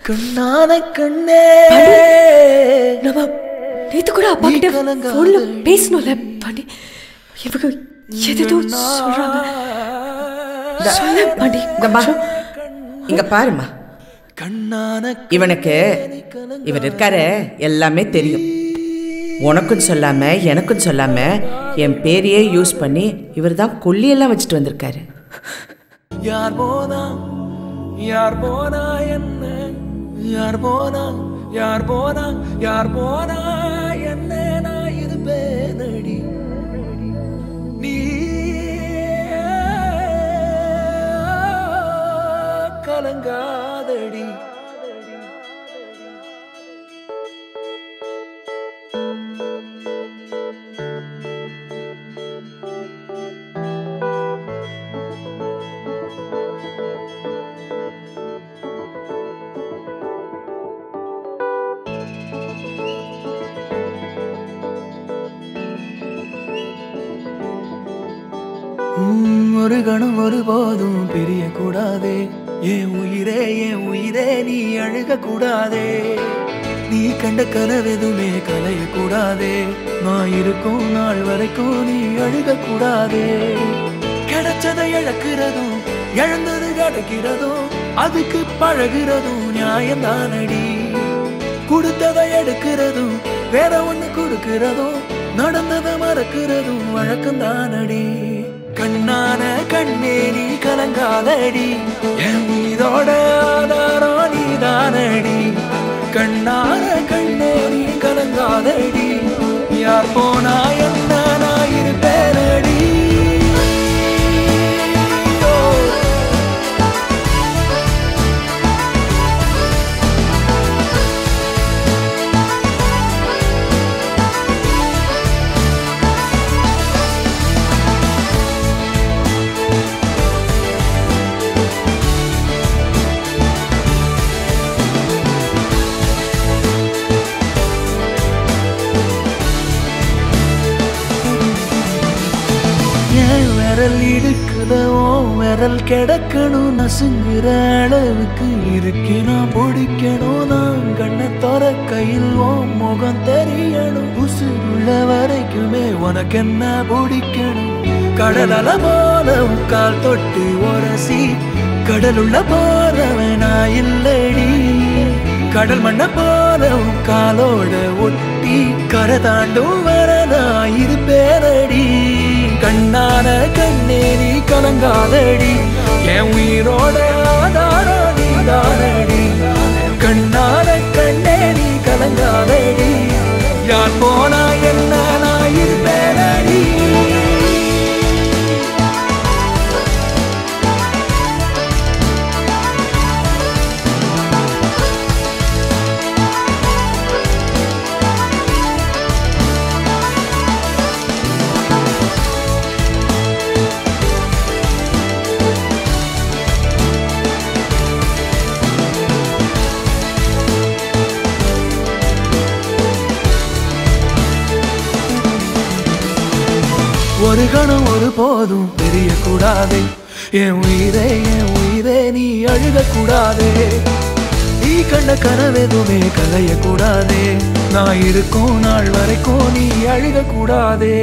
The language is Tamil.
கண்ணான கண்ணே நம்ம நேத்து கூட அப்பா கிட்ட போன்ல பேசணும்ல பாண்டி. இவங்க எதோ சொல்றாங்க. சொல்ல பாண்டி. இங்க பாருமா, இவனுக்கு இவர் இருக்காரு எல்லாமே தெரியும். உனக்கும் சொல்லாம எனக்கும் சொல்லாம என் பேரையே யூஸ் பண்ணி இவர் தான் கொல்லியெல்லாம் வச்சுட்டு வந்திருக்காரு. யார் போனா யார் போனா என்ன, யார் போனா யார் போனா யார் போனா என்ன, நான் இருப்பேனடி நீ கலங்காதடி. ஒரு கணம் ஒருபோதும் பிரிய கூடாதே, என் உயிரே நீ அழுக கூடாதே. நீ கண்ட கனவெதுமே கலைய கூடாதே, நான் இருக்கும் நாள் வரைக்கும் நீ அழுக கூடாதே. கிடைச்சதை இழக்கிறதும் இழந்தது கிடைக்கிறதும் அதுக்கு பழகிறதும் நியாயம்தானடி. கொடுத்ததை எடுக்கிறதும் வேற ஒண்ணு கொடுக்கிறதும் நடந்ததை மறக்கிறதும் வழக்கம்தானடி. கண்ணான கண்ணே நீ கலங்காதடி, என் மீதோட ஆதாரம் நீதானடி. கண்ணான கண்ணே நீ கலங்காதடி, யார் போனா என்ன நான் இருப்பேனடி. விரல் இடுக்குதோ விரல் கிடக்கணும், நசுங்குற அளவுக்கு இருக்கு நான் பிடிக்கணும். நான் கண்ணை தோற கையில் முகம் தெரியணும், உசுருள்ள வரைக்குமே உனக்கு என்ன பிடிக்கணும். கடலல போல கால் தொட்டு உரசி கடலுள்ள போறவன் நான் இல்லடி. கடல் மண்ண போல காலோட ஒட்டி கரை தாண்டும் வர நான் இருப்பேனடி. கண்ணான கண்ணே நீ கலங்காதடி, என் உயிரோட ஆதாரம் நீதானடி. கண்ணான கண்ணே நீ கலங்காதடி, யார் போனா என்ன நான் இருப்பேனடி. ஒரு கணம் ஒரு போதும் தெரிய கூடாதே, என் உயிரே நீ அழுக கூடாதே. நீ கண்ட கனவெதுமே கலைய கூடாதே, நான் இருக்கும் நாள் வரைக்கும் நீ அழுக கூடாதே.